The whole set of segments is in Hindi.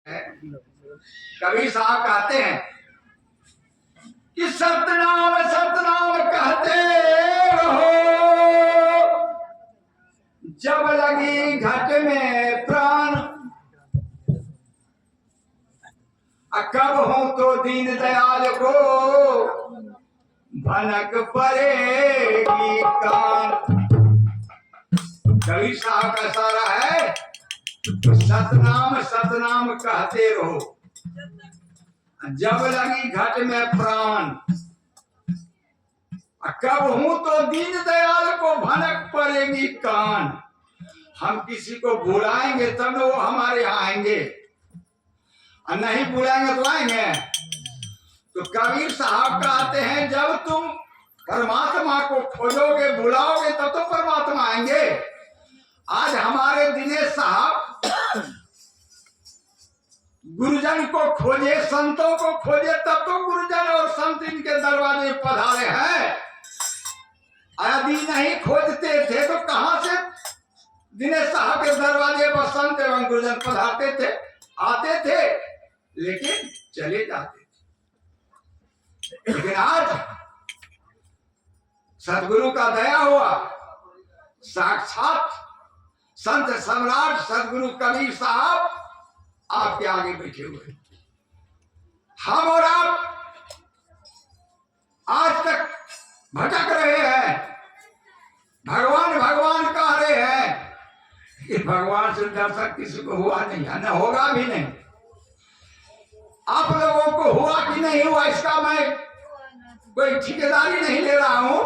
कबीर साहब कहते हैं कि सतनाम सतनाम कहते रहो, जब लगी घट में प्राण, कब हो तो दीन दयाल को भनक पड़ेगी कान। कबीर साहब का सारा है सतनाम सतनाम कहते रहो, जब लगी घट में प्राण, कब हूं तो दीन दयाल को भनक पड़ेगी कान। हम किसी को बुलाएंगे तब वो हमारे यहाँ आएंगे, और नहीं बुलाएंगे तो आएंगे। तो कबीर साहब कहते हैं जब तुम परमात्मा को खोजोगे बुलाओगे तब तो परमात्मा आएंगे। आज हमारे दिनेश साहब गुरुजन को खोजे, संतों को खोजे, तब तो गुरुजन और संत इनके दरवाजे पधारे हैं। यदि नहीं खोजते थे तो कहां से दिनेश साहब के दरवाजे पर संत एवं गुरुजन पधारते थे, आते थे, लेकिन चले जाते थे। लेकिन आज सदगुरु का दया हुआ, साक्षात संत सम्राट सदगुरु कबीर साहब आपके आगे बैठे हुए। हम और आप आज तक भटक रहे हैं, भगवान भगवान कह रहे हैं कि भगवान से दर्शन किसी को हुआ नहीं है, न होगा भी नहीं। आप लोगों को हुआ कि नहीं हुआ इसका मैं कोई ठेकेदारी नहीं ले रहा हूं,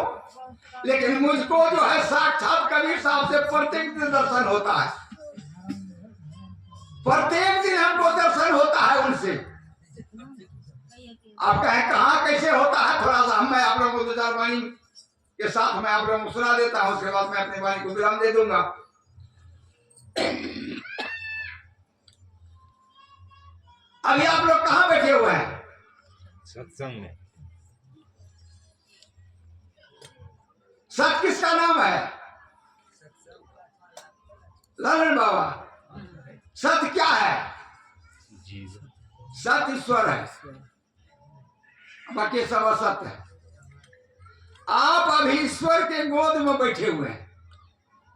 लेकिन मुझको जो है साक्षात कबीर साहब से प्रत्येक दिन दर्शन होता है, प्रत्येक दिन हमको दर्शन होता है उनसे। आप कहें कहाँ कैसे होता है, थोड़ा सा मैं आप लोगों को दो चार वाणी के साथ मैं आप लोगों को सुना देता हूं, उसके बाद मैं अपनी वाणी को विराम दे दूंगा। अभी आप लोग कहाँ बैठे हुए हैं? सत्संग में। सत किसका नाम है? ललन बाबा। सत्य क्या है? सत्य ईश्वर है, बाकी सब असत्य है। आप अभी ईश्वर के गोद में बैठे हुए हैं।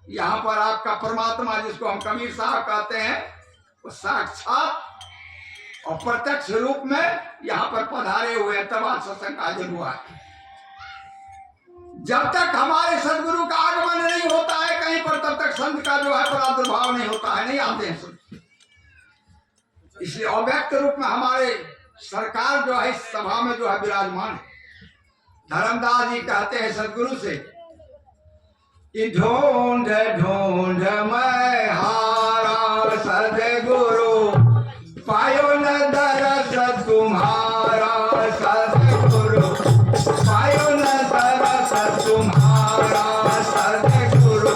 यहाँ पर आपका परमात्मा जिसको हम कबीर साहब कहते हैं, वो साक्षात और प्रत्यक्ष रूप में यहाँ पर पधारे हुए हैं, तब आज सत्संग आयोजन हुआ है। जब तक हमारे सदगुरु का आगमन नहीं होता है कहीं पर, तब तक संत का जो है प्रादुर्भाव नहीं होता है, नहीं आते हैं संत। इसलिए अव्यक्त रूप में हमारे सरकार जो है इस सभा में जो है विराजमान है। धर्मदास जी कहते हैं सदगुरु से कि ढूंढ ढूंढ मैं हारा सदगुरु, पायो न दरस तुम्हारा सदगुरु, पायो न दरस तुम्हारा सदगुरु,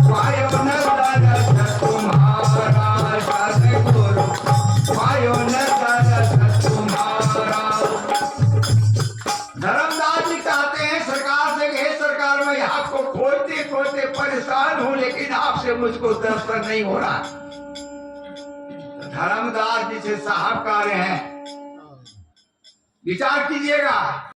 पायो न दरस तुम्हारा सदगुरु, पायो न दरस तुम्हारा। धर्मदास जी कहते हैं सरकार से, हे सरकार मैं आपको खोजते खोजते परेशान हूं, लेकिन आपसे मुझको दर्शन नहीं हो रहा। धर्मदास जी से साहब कह रहे हैं विचार कीजिएगा।